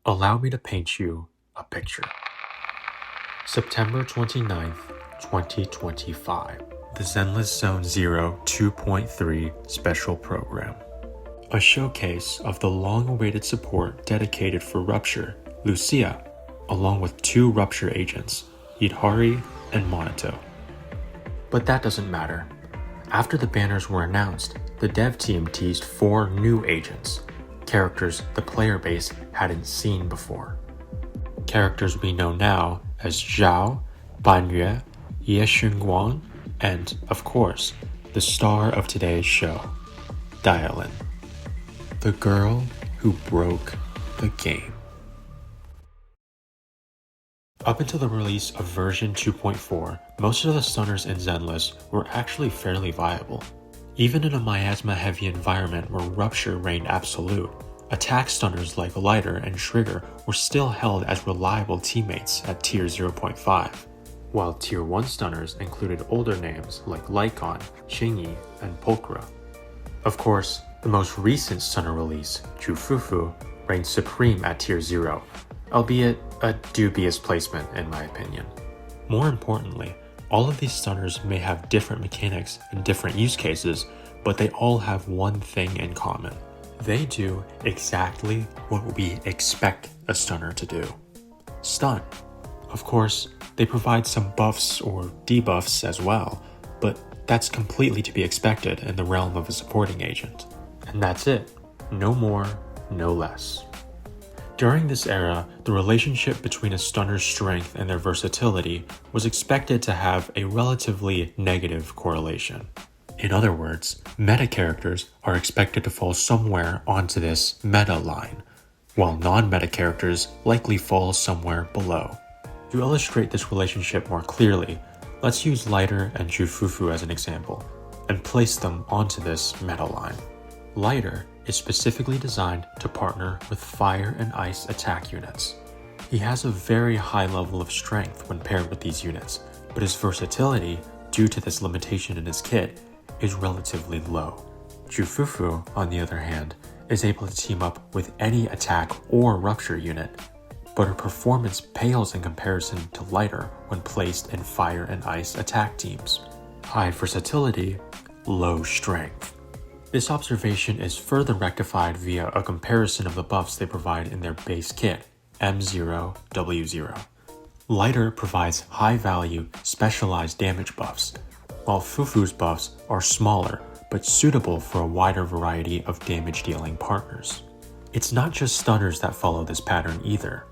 Allow me to paint you a picture. September 29th, 2025. The Zenless Zone Zero 2.3 Special Program. A showcase of the long-awaited support dedicated for Rupture, Lucia, along with 2 Rupture agents, Idhari and Monito. But that doesn't matter. After the banners were announced, the dev team teased 4 new agents, characters the player base hadn't seen before. Characters we know now as Zhao, Banyue, Ye Xunguang, and, of course, the star of today's show, Dialyn. The girl who broke the game. Up until the release of version 2.4, most of the stunners in Zenless were actually fairly viable. Even in a miasma-heavy environment where Rupture reigned absolute, attack stunners like Lighter and Trigger were still held as reliable teammates at tier 0.5, while tier 1 stunners included older names like Lycaon, Qingyi, and Pulchra. Of course, the most recent stunner release, Fufu, reigned supreme at tier 0, albeit a dubious placement in my opinion. More importantly, all of these stunners may have different mechanics and different use cases, but they all have one thing in common. They do exactly what we expect a stunner to do. Stun. Of course, they provide some buffs or debuffs as well, but that's completely to be expected in the realm of a supporting agent. And that's it. No more, no less. During this era, the relationship between a stunner's strength and their versatility was expected to have a relatively negative correlation. In other words, meta characters are expected to fall somewhere onto this meta line, while non-meta characters likely fall somewhere below. To illustrate this relationship more clearly, let's use Lighter and Fufu as an example, and place them onto this meta line. Lighter is specifically designed to partner with fire and ice attack units. He has a very high level of strength when paired with these units, but his versatility, due to this limitation in his kit, is relatively low. Fufu, on the other hand, is able to team up with any attack or Rupture unit, but her performance pales in comparison to Lighter when placed in fire and ice attack teams. High versatility, low strength. This observation is further rectified via a comparison of the buffs they provide in their base kit, M0, W0. Lighter provides high-value, specialized damage buffs, while Fufu's buffs are smaller but suitable for a wider variety of damage-dealing partners. It's not just stunners that follow this pattern either.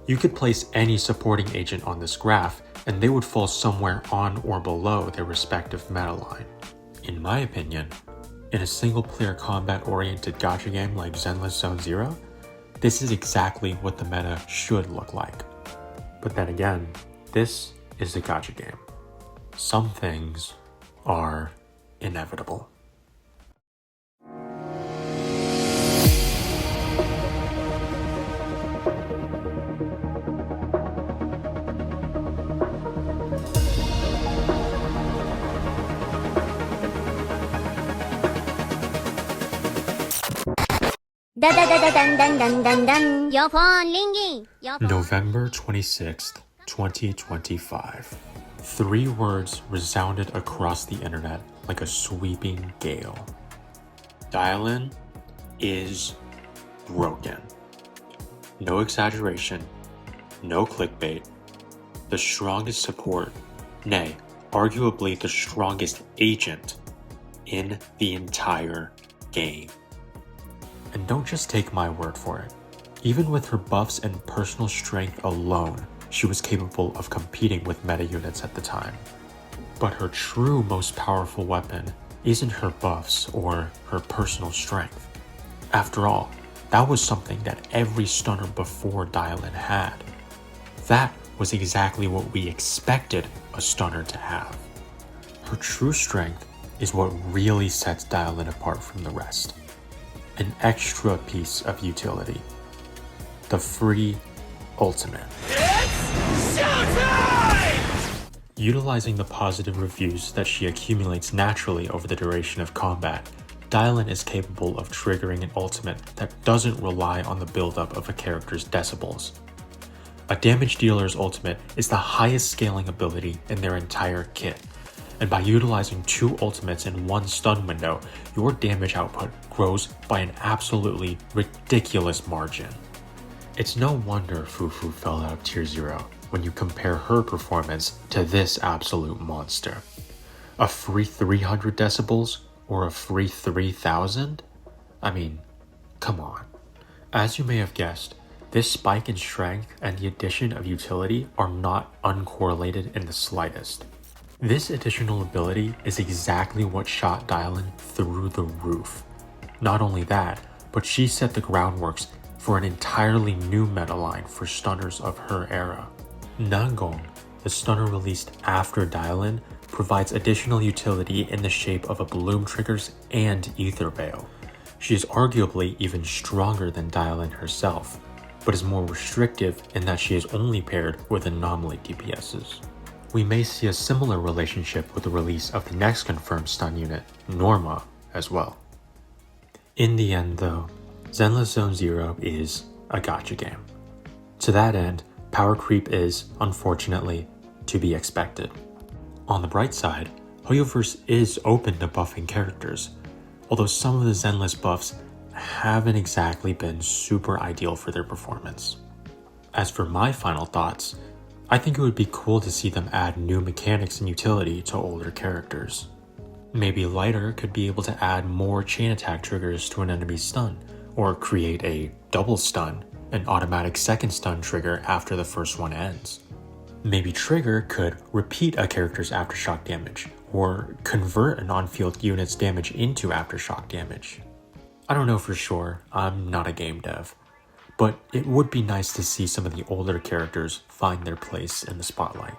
You could place any supporting agent on this graph and they would fall somewhere on or below their respective meta line. In my opinion, in a single-player combat-oriented gacha game like Zenless Zone Zero, this is exactly what the meta should look like. But then again, this is a gacha game. Some things are inevitable. November 26th, 2025. 3 words resounded across the internet like a sweeping gale. Dialyn is broken. No exaggeration, no clickbait. The strongest support, nay, arguably the strongest agent in the entire game. And don't just take my word for it. Even with her buffs and personal strength alone, she was capable of competing with meta units at the time. But her true most powerful weapon isn't her buffs or her personal strength. After all, that was something that every stunner before Dialyn had. That was exactly what we expected a stunner to have. Her true strength is what really sets Dialyn apart from the rest. An extra piece of utility. The free ultimate. It's showtime! Utilizing the positive reviews that she accumulates naturally over the duration of combat, Dialyn is capable of triggering an ultimate that doesn't rely on the buildup of a character's decibels. A damage dealer's ultimate is the highest scaling ability in their entire kit, and by utilizing 2 ultimates in one stun window, your damage output grows by an absolutely ridiculous margin. It's no wonder Fufu fell out of tier 0 when you compare her performance to this absolute monster. A free 300 decibels or a free 3000? I mean, come on. As you may have guessed, this spike in strength and the addition of utility are not uncorrelated in the slightest. This additional ability is exactly what shot Dialyn through the roof. Not only that, but she set the groundworks for an entirely new meta line for stunners of her era. Nangong, the stunner released after Dialyn, provides additional utility in the shape of a bloom triggers and ether veil. She is arguably even stronger than Dialyn herself, but is more restrictive in that she is only paired with anomaly DPSs. We may see a similar relationship with the release of the next confirmed stun unit, Norma, as well. In the end though, Zenless Zone Zero is a gacha game. To that end, power creep is, unfortunately, to be expected. On the bright side, HOYOverse is open to buffing characters, although some of the Zenless buffs haven't exactly been super ideal for their performance. As for my final thoughts, I think it would be cool to see them add new mechanics and utility to older characters. Maybe Lighter could be able to add more chain attack triggers to an enemy's stun, or create a double stun, an automatic second stun trigger after the first one ends. Maybe Trigger could repeat a character's aftershock damage, or convert an on-field unit's damage into aftershock damage. I don't know for sure, I'm not a game dev. But it would be nice to see some of the older characters find their place in the spotlight.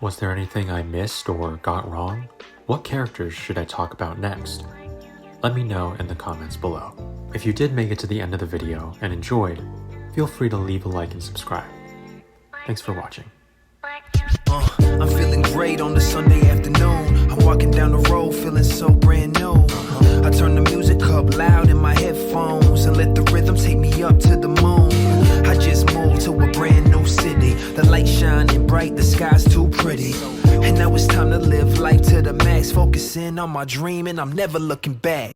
Was there anything I missed or got wrong? What characters should I talk about next? Let me know in the comments below. If you did make it to the end of the video and enjoyed, feel free to leave a like and subscribe. Thanks for watching. I'm feeling great on the Sunday afternoon. I'm walking down the road feeling so brand new. I turn the music up loud in my headphones and let the rhythm take me up to the moon. I just moved to a brand new city. The light shining bright, the sky's too pretty. And now it's time to live life to the max, focusing on my dream and I'm never looking back.